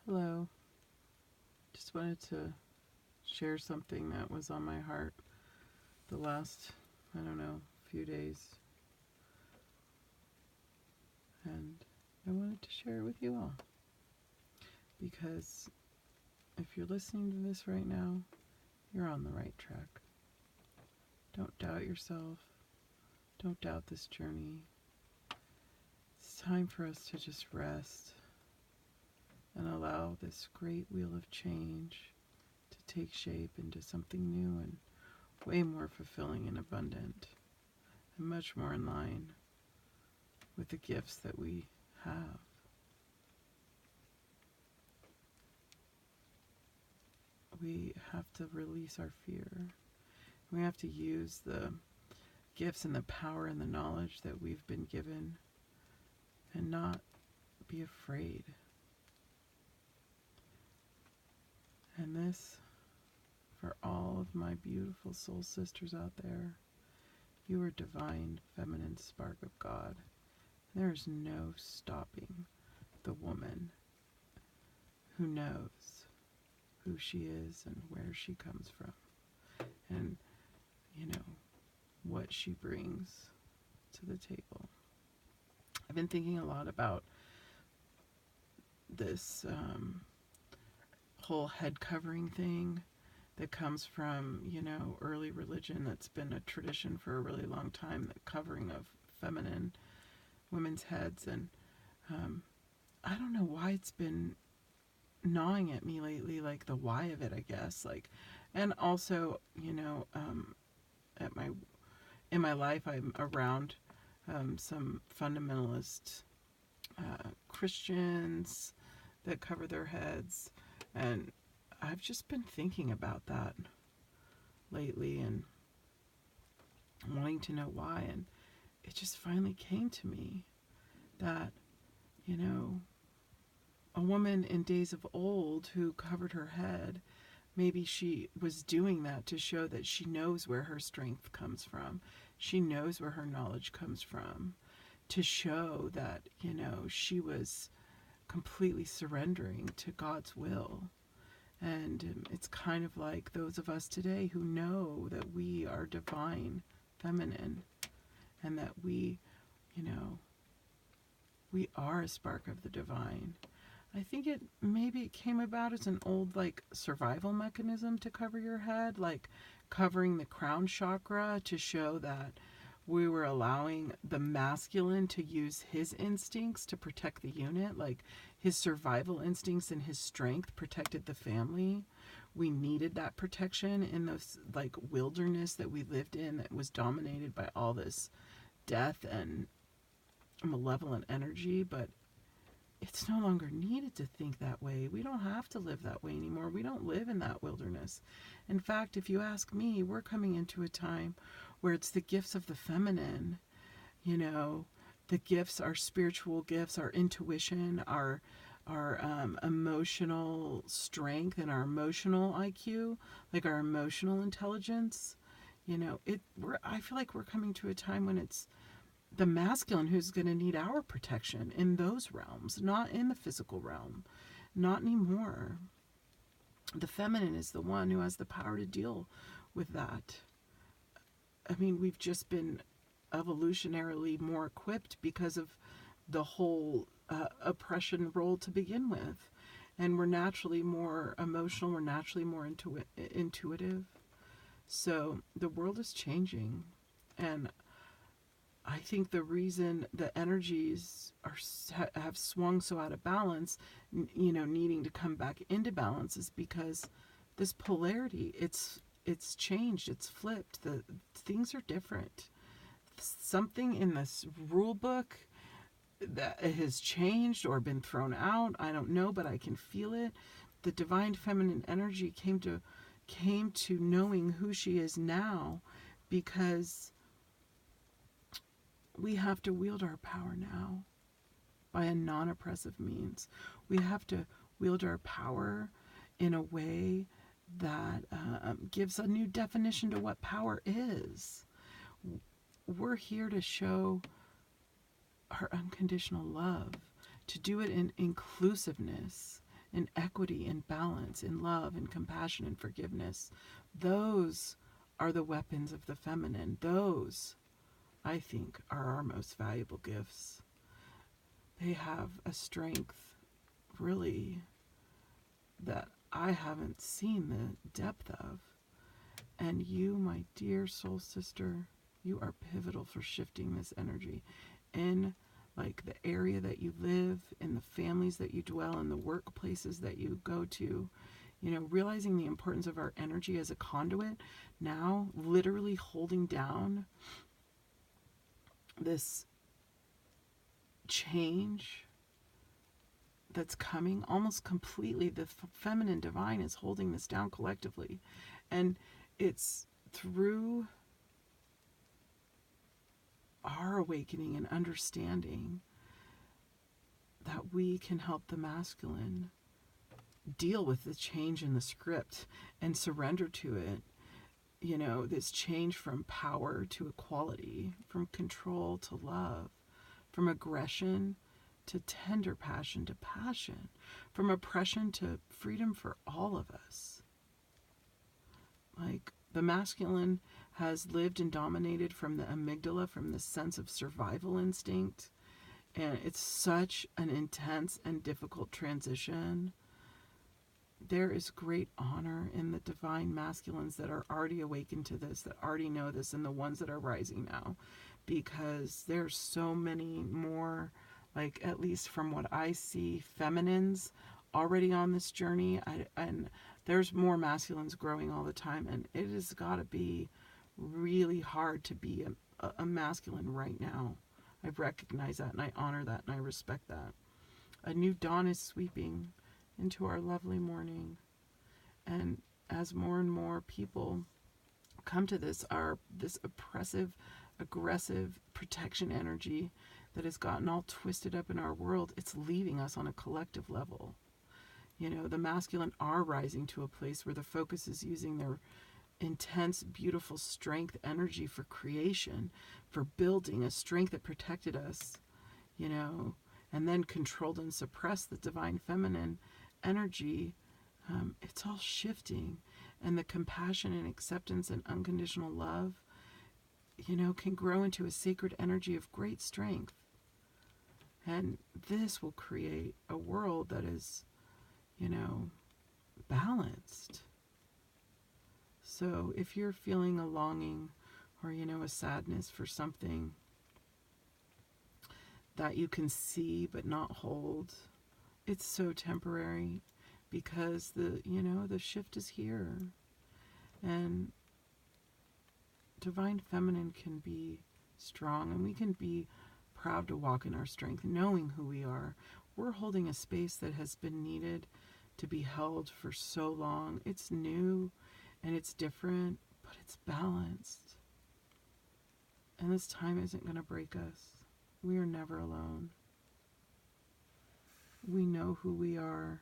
Hello. Just wanted to share something that was on my heart the last, few days. And I wanted to share it with you all. Because if you're listening to this right now, you're on the right track. Don't doubt yourself. Don't doubt this journey. It's time for us to just rest and allow this great wheel of change to take shape into something new and way more fulfilling and abundant, and much more in line with the gifts that we have. We have to release our fear. We have to use the gifts and the power and the knowledge that we've been given and not be afraid. And this, for all of my beautiful soul sisters out there, you are divine feminine spark of God. There is no stopping the woman who knows who she is and where she comes from and, what she brings to the table. I've been thinking a lot about this whole head covering thing that comes from, early religion that's been a tradition for a really long time, the covering of feminine women's heads. And I don't know why it's been gnawing at me lately, like the why of it, I guess. And also, at my in my life, I'm around some fundamentalist Christians that cover their heads, and I've just been thinking about that lately and wanting to know why. And it just finally came to me that, a woman in days of old who covered her head, maybe she was doing that to show that she knows where her strength comes from. She knows where her knowledge comes from. To show that, she was completely surrendering to God's will. And it's kind of like those of us today who know that we are divine feminine and that we are a spark of the divine. I think maybe it came about as an old survival mechanism to cover your head, like covering the crown chakra to show that we were allowing the masculine to use his instincts to protect the unit, like his survival instincts and his strength protected the family. We needed that protection in this wilderness that we lived in that was dominated by all this death and malevolent energy, but it's no longer needed to think that way. We don't have to live that way anymore. We don't live in that wilderness. In fact, if you ask me, we're coming into a time where it's the gifts of the feminine, the gifts, our spiritual gifts, our intuition, our emotional strength and our emotional IQ, like our emotional intelligence. I feel like we're coming to a time when it's the masculine who's going to need our protection in those realms, not in the physical realm, not anymore. The feminine is the one who has the power to deal with that. I mean, we've just been evolutionarily more equipped because of the whole oppression role to begin with. And we're naturally more emotional, we're naturally more intuitive. So the world is changing. And I think the reason the energies have swung so out of balance, needing to come back into balance, is because this polarity, it's changed, it's flipped. The things are different. Something in this rule book that has changed or been thrown out, I don't know, but I can feel it. The divine feminine energy came to knowing who she is now, because we have to wield our power now by a non-oppressive means. We have to wield our power in a way that gives a new definition to what power is. We're here to show our unconditional love, to do it in inclusiveness in equity, in balance, in love, in compassion, and forgiveness. Those are the weapons of the feminine. Those, I think, are our most valuable gifts. They have a strength, really, that I haven't seen the depth of. And you, my dear soul sister, you are pivotal for shifting this energy in like the area that you live, in the families that you dwell, in the workplaces that you go to. You know, realizing the importance of our energy as a conduit, now literally holding down this change that's coming almost completely. The feminine divine is holding this down collectively. And it's through our awakening and understanding that we can help the masculine deal with the change in the script and surrender to it. You know, this change from power to equality, from control to love, from aggression to tender passion to passion, from oppression to freedom for all of us. Like, the masculine has lived and dominated from the amygdala, from the sense of survival instinct. And it's such an intense and difficult transition. There is great honor in the divine masculines that are already awakened to this, that already know this, and the ones that are rising now. Because there's so many more, like, at least from what I see, feminines already on this journey. And there's more masculines growing all the time. And it has got to be really hard to be a masculine right now. I recognize that, and I honor that, and I respect that. A new dawn is sweeping into our lovely morning. And as more and more people come to this oppressive, aggressive protection energy that has gotten all twisted up in our world, it's leaving us on a collective level. You know, the masculine are rising to a place where the focus is using their intense, beautiful strength energy for creation, for building a strength that protected us, you know, and then controlled and suppressed the divine feminine energy. It's all shifting, and the compassion and acceptance and unconditional love, you know, can grow into a sacred energy of great strength. And this will create a world that is, you know, balanced. So if you're feeling a longing or, you know, a sadness for something that you can see but not hold, it's so temporary, because the shift is here. And divine feminine can be strong, and we can be proud to walk in our strength, knowing who we are. We're holding a space that has been needed to be held for so long. It's new and it's different, but it's balanced. And this time isn't going to break us. We are never alone. We know who we are.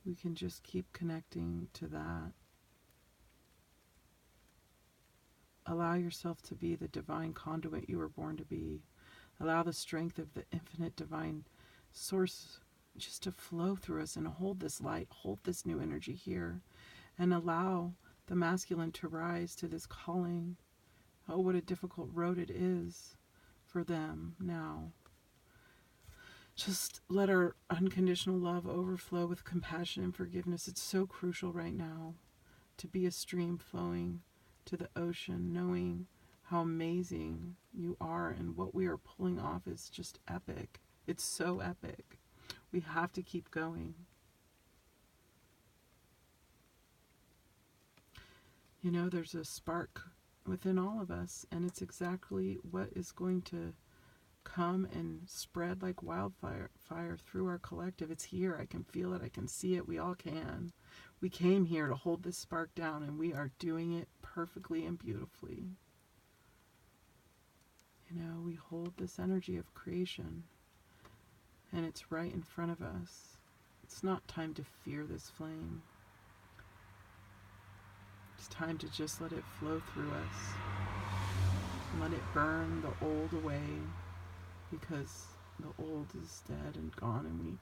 We can just keep connecting to that. Allow yourself to be the divine conduit you were born to be. Allow the strength of the infinite divine source just to flow through us and hold this light, hold this new energy here, and allow the masculine to rise to this calling. Oh, what a difficult road it is for them now. Just let our unconditional love overflow with compassion and forgiveness. It's so crucial right now to be a stream flowing to the ocean, knowing how amazing you are, and what we are pulling off is just epic. It's so epic. We have to keep going. You know, there's a spark within all of us, and it's exactly what is going to come and spread like wildfire through our collective. It's here. I can feel it. I can see it. We all can. We came here to hold this spark down, and we are doing it perfectly and beautifully. You know, we hold this energy of creation, and it's right in front of us. It's not time to fear this flame. It's time to just let it flow through us. Let it burn the old away, because the old is dead and gone, and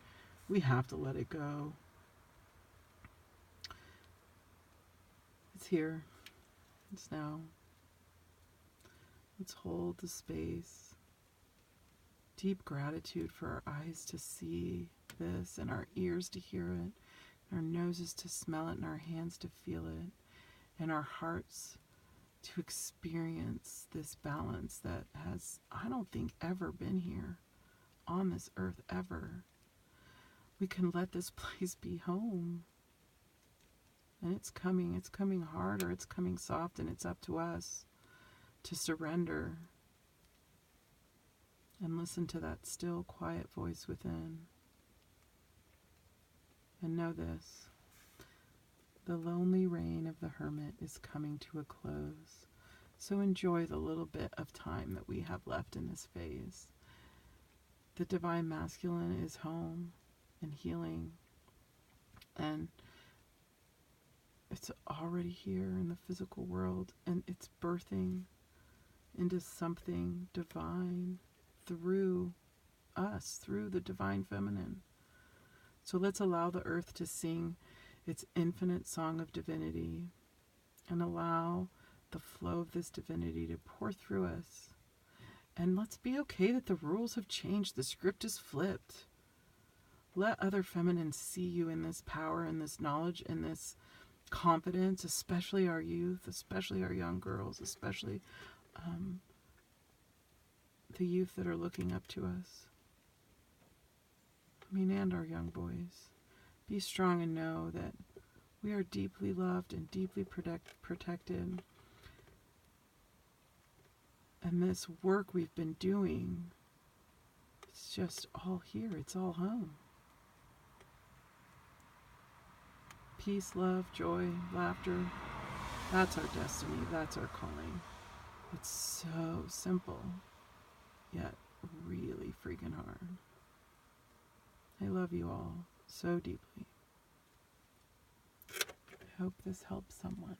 we have to let it go. It's here. It's now. Let's hold the space. Deep gratitude for our eyes to see this, and our ears to hear it, and our noses to smell it, and our hands to feel it, and our hearts to experience this balance that has, I don't think, ever been here on this earth ever. We can let this place be home. And it's coming hard, or it's coming soft, and it's up to us to surrender and listen to that still, quiet voice within. And know this: the lonely reign of the hermit is coming to a close. So enjoy the little bit of time that we have left in this phase. The divine masculine is home and healing, and it's already here in the physical world, and it's birthing into something divine through us, through the divine feminine. So let's allow the earth to sing its infinite song of divinity, and allow the flow of this divinity to pour through us. And let's be okay that the rules have changed. The script is flipped. Let other feminines see you in this power, in this knowledge, in this confidence, especially our youth, especially our young girls, especially the youth that are looking up to us. And our young boys. Be strong and know that we are deeply loved and deeply protected. And this work we've been doing, it's just all here. It's all home. Peace, love, joy, laughter. That's our destiny. That's our calling. It's so simple, yet really freaking hard. I love you all so deeply. I hope this helps someone.